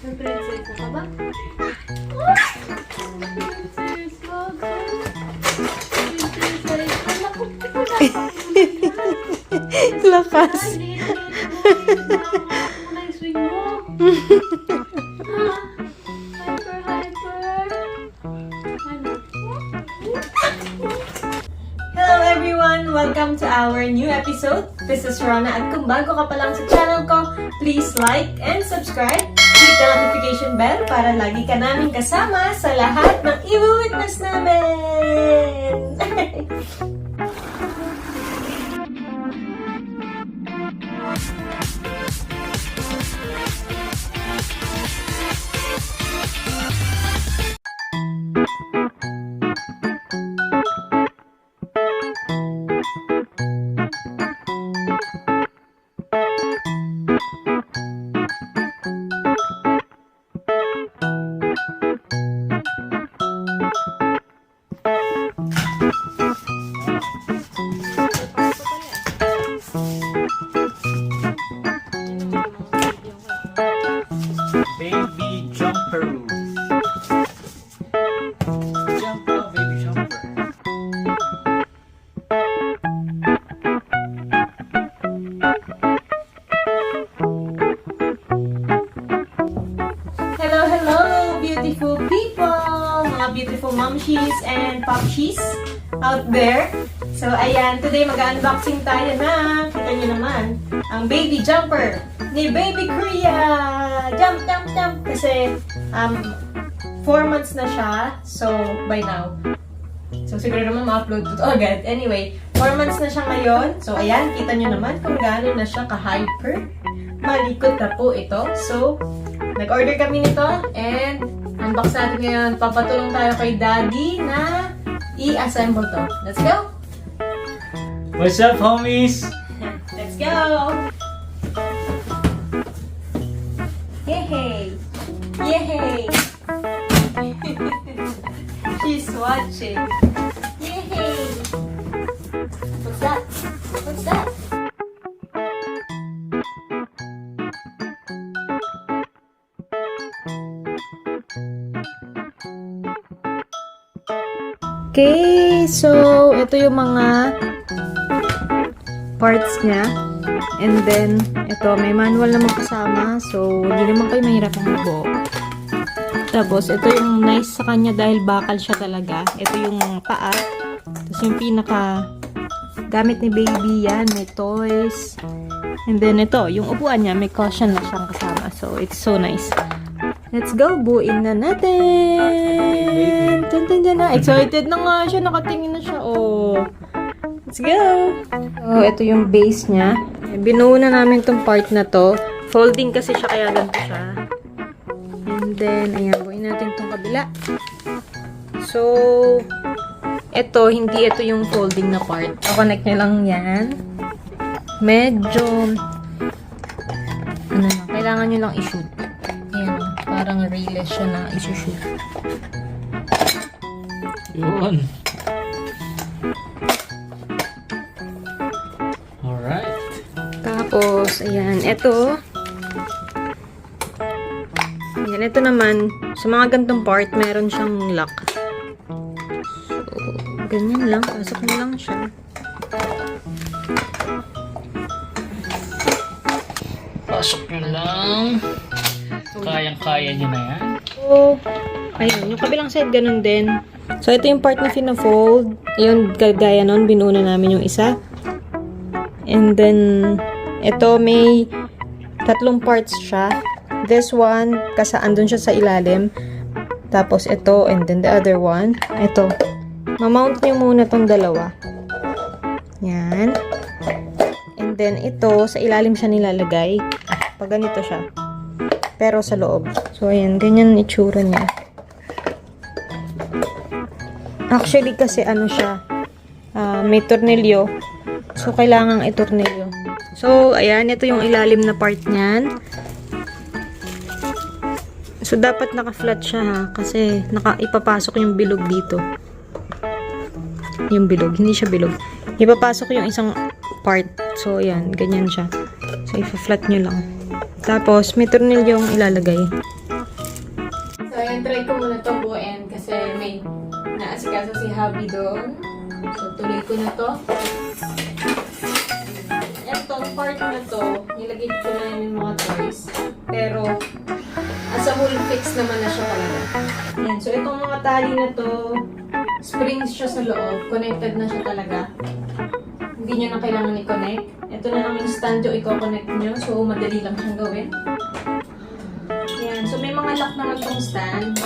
Prinsesa ka ba? Lakas. Hello everyone! Welcome to our new episode. This is Rona at kung bago ka pa lang sa channel ko, please like and subscribe. Click the notification bell para lagi ka namin kasama sa lahat ng i-witness namin! Baby jumper. Jump up, baby jumper. Hello, hello, beautiful people! Mga beautiful momshies and popshies out there. So, ayan, today mag-unboxing tayo na, kita nyo naman, ang baby jumper ni Baby Cria! Jump, jump, jump! Kasi, 4 months na siya, so, by now. So, siguro naman ma-upload ito agad. Anyway, 4 months na siya ngayon. So, ayan, kita nyo naman kung gaano na siya ka-hyper. Malikot na po ito. So, nag-order kami nito and unbox natin ngayon. Papatulong tayo kay Daddy na i-assemble to. Let's go! What's up, homies? Let's go! Yay! Yay! She's watching. Yay! What's that? What's that? Okay, so ito yung mga parts niya. And then, ito, may manual naman kasama. So, hindi naman kayo mahirap ang magbuo. Tapos, ito yung nice sa kanya dahil bakal siya talaga. Ito yung paa. Tapos, yung pinaka gamit ni baby yan. May toys. And then, ito, yung upuan niya, may cushion na siyang kasama. So, it's so nice. Let's go! Buuin na natin! Tantan na! Excited na nga siya. Nakatingin na siya. Oh! Let's go! So, ito yung base niya. Binuo na namin tong part na to. Folding kasi siya, kaya ganito siya. And then, ayan, buuin natin tong kabila. So, ito, hindi ito yung folding na part. Connect nyo lang yan. Medyo, ano na, kailangan nyo lang i-shoot. Ayan, parang rayless siya na i-shoot. Yun. Alright. Tapos, ayan, ito. Ayan, ito naman, sa mga gantong part, meron siyang lock. So, ganyan lang. Pasok mo lang siya. Pasok nyo lang. Kayang-kaya nyo na yan. So, ayun, yung kabilang side, ganun din. So, ito yung part na fina-fold. Yun, gaya nun, binuo na namin yung isa. And then, ito may 3 parts siya. This one, kasi andun siya sa ilalim. Tapos ito, and then the other one. Ito. Mamount niyo muna tong dalawa. Yan. And then ito, sa ilalim siya nilalagay. Pag ganito siya. Pero sa loob. So, ayan. Ganyan itsura niya. Actually, kasi ano siya. May tornilyo. So, kailangang itornilyo. So, ayan. Ito yung ilalim na part niyan. So, dapat naka-flat siya ha. Kasi, ipapasok yung bilog dito. Yung bilog. Hindi siya bilog. Ipapasok yung isang part. So, ayan. Ganyan siya. So, So, i-flat nyo lang. Tapos, may tornilyong ilalagay. So, ayan, try ko muna itong buuin kasi may naasikaso si Habi doon. So, tuloy ko na to. Itong part na to, nilagay ko na yung mga toys. Pero, as a whole, fix naman na siya talaga. Ayan, so itong mga tali na to, springs siya sa loob. Connected na siya talaga. Hindi nyo na kailangan i-connect. Ito na lang yung stand yung i-connect nyo. So, madali lang siyang gawin. Ayan, so may mga lock naman tong stand.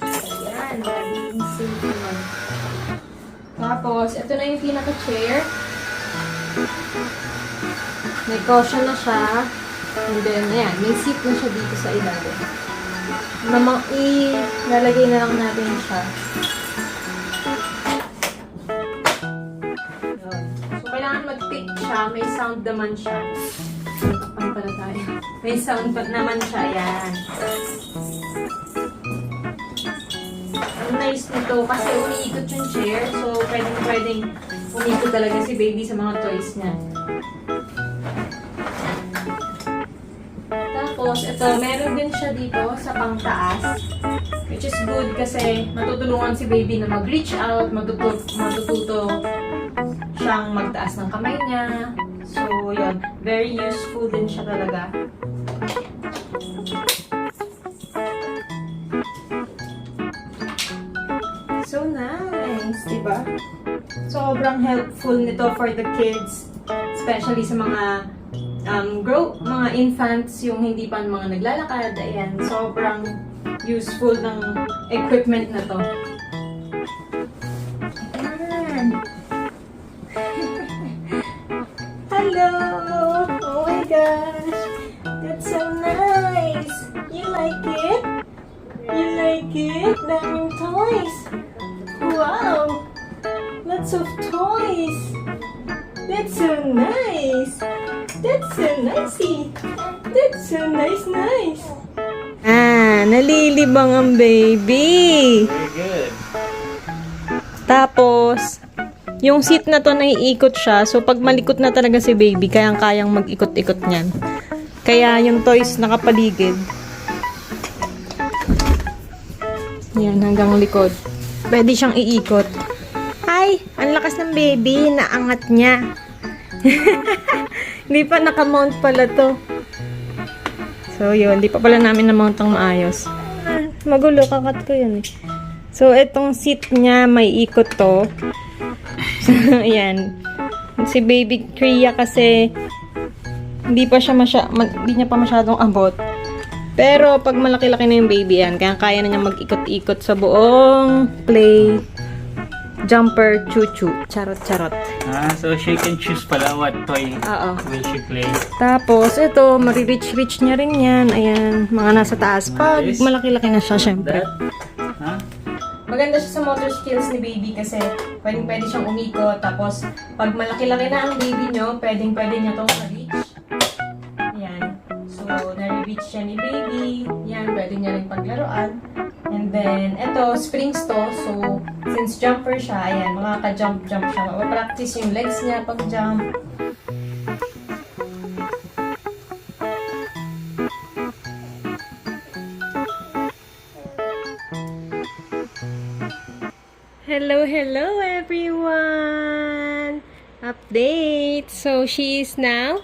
Ayan, magiging safe naman. Tapos, ito na yung pinaka-chair. May cushion na siya. And then, ayan, may seat na siya dito sa ilalim. Ilalagay na lang natin siya. Yun. So, kailangan mag-pick siya. May sound naman siya. Takpan pala tayo. May sound naman siya. Ayan. Ang nice nito kasi umiikot yung chair. So, pwedeng umikot talaga si baby sa mga toys niya. Tapos, ito, meron din siya dito sa pangtaas. Which is good kasi matutulungan si baby na mag-reach out, matututo siyang magtaas ng kamay niya. So, yun. Very useful din siya talaga. So nice, diba? Sobrang helpful nito for the kids. Especially sa mga mga infants, yung hindi pa mga naglalakad. Ayan, sobrang useful ng equipment na to. Ayan. Hello! Oh my gosh! That's so nice! You like it? You like it? Daming toys! Wow! Lots of toys! That's so nice! That's so nicey! That's so nice! Nalilibang ang baby! Very good. Tapos, yung seat na to naiikot siya. So, pag malikot na talaga si baby, kayang-kayang mag-ikot-ikot niyan. Kaya yung toys nakapaligid. Yan, hanggang likod. Pwede siyang iikot. Ay, ang lakas ng baby. Naangat niya. Hindi pa nakamount pala to. So, yun. Hindi pa pala namin namount ang maayos. Magulo. Kakat ko yun eh. So, itong seat niya, may ikot to. Ayan. Si baby Cria kasi hindi niya pa masyadong abot. Pero, pag malaki-laki na yung baby yan, kaya na niya mag-ikot-ikot sa buong play jumper chuchu. Charot-charot. So she can choose pala what toy will she play. Tapos, ito, marireach-reach niya rin yan. Ayan, mga nasa taas. Pag malaki-laki na siya, syempre. Maganda siya sa motor skills ni baby kasi pwede siyang umikot. Tapos, pag malaki-laki na ang baby nyo, pwede niya itong ma-reach. Ayan. So, na-reach siya ni baby. Yan, pwede niya rin paglaruan. And then, ito, springs to. So, since jumper siya, ayan, makaka-jump-jump siya. Mapapractice yung legs niya pag-jump. Hello everyone! Update! So, she is now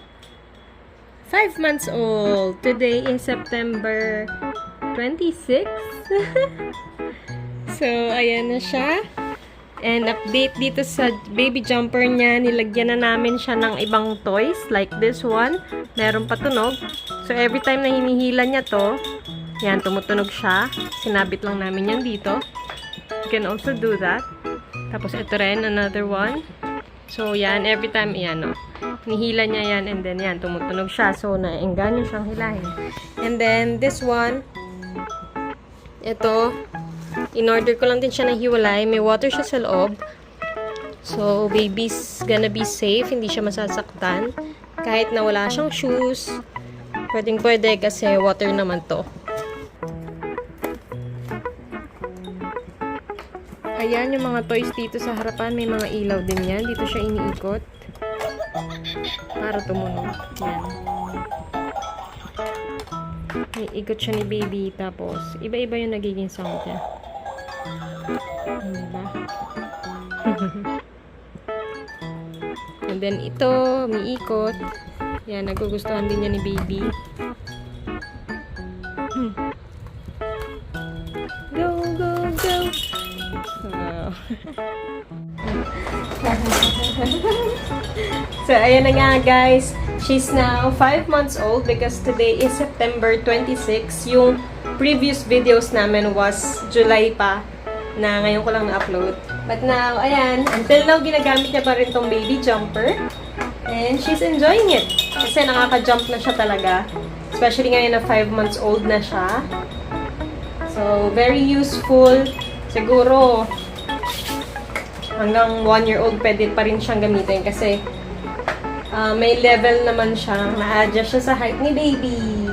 5 months old. Today is September 26. So, ayan na siya. And update dito sa baby jumper niya, nilagyan na namin siya ng ibang toys like this one. Meron pa tunog. So, every time na hinihila niya to, yan, tumutunog siya. Sinabit lang namin yan dito. You can also do that. Tapos, ito rin, another one. So, yan, every time, yan, hinihila niya yan, and then, yan, tumutunog siya. So, naengganyo siyang hilahin. And then, this one, ito, in-order ko lang din siya na hiwalay. May water siya sa loob. So, baby's gonna be safe. Hindi siya masasaktan. Kahit na wala siyang shoes. Pwedeng-pwede kasi water naman to. Ayan yung mga toys dito sa harapan. May mga ilaw din yan. Dito siya iniikot. Para tumunog. Yan. May ikot siya ni baby. Tapos, iba-iba yung nagiging sound niya. Diba? And then, ito, may ikot. Yan, nagugustuhan din niya ni baby. Go, go, go! Wow. So, ayan na nga guys. She's now 5 months old because today is September 26. Yung previous videos namin was July pa na ngayon ko lang na-upload. But now, ayan, until now ginagamit niya pa rin tong baby jumper. And she's enjoying it. Kasi nakaka-jump na siya talaga. Especially ngayon na 5 months old na siya. So, very useful. Siguro, hanggang 1-year-old pwede pa rin siyang gamitin kasi may level naman siya. Ma-adjust siya sa height ni baby.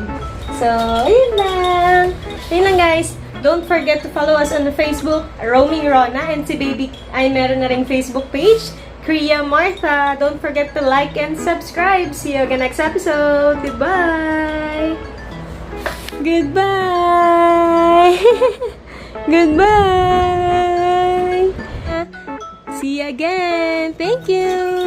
So, ayun lang. Ayun lang guys. Don't forget to follow us on the Facebook, Roaming Rona, and si baby ay meron na ring Facebook page, Cria Martha. Don't forget to like and subscribe. See you again next episode. Goodbye! Goodbye! Goodbye! See you again. Thank you.